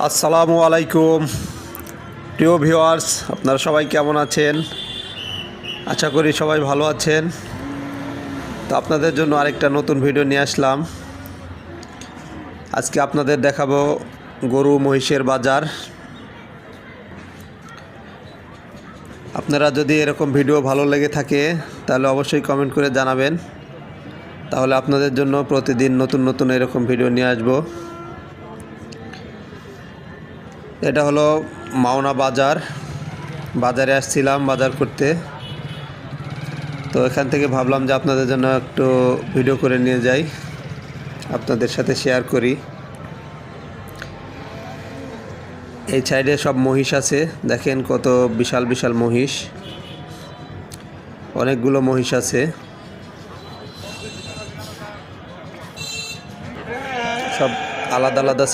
আসসালামু আলাইকুম প্রিয় ভিউয়ার্স, আপনারা সবাই কেমন আছেন? আশা করি সবাই ভালো আছেন। তো আপনাদের জন্য আরেকটা নতুন ভিডিও নিয়ে আসলাম। আজকে আপনাদের দেখাবো গরু মহিষের বাজার। আপনারা যদি এরকম ভিডিও ভালো লেগে থাকে তাহলে অবশ্যই কমেন্ট করে জানাবেন, তাহলে আপনাদের জন্য প্রতিদিন নতুন নতুন এরকম ভিডিও নিয়ে আসব। এটা হলো মাওনা বাজার। বাজারে আসছিলাম বাজার করতে, তো এখান থেকে ভাবলাম যে আপনাদের জন্য একটু ভিডিও করে নিয়ে যাই, আপনাদের সাথে শেয়ার করি। এই সাইডে সব মহিষ আছে, দেখেন কত বিশাল বিশাল মহিষ, অনেকগুলো মহিষ আছে। সব আলাদা আলাদা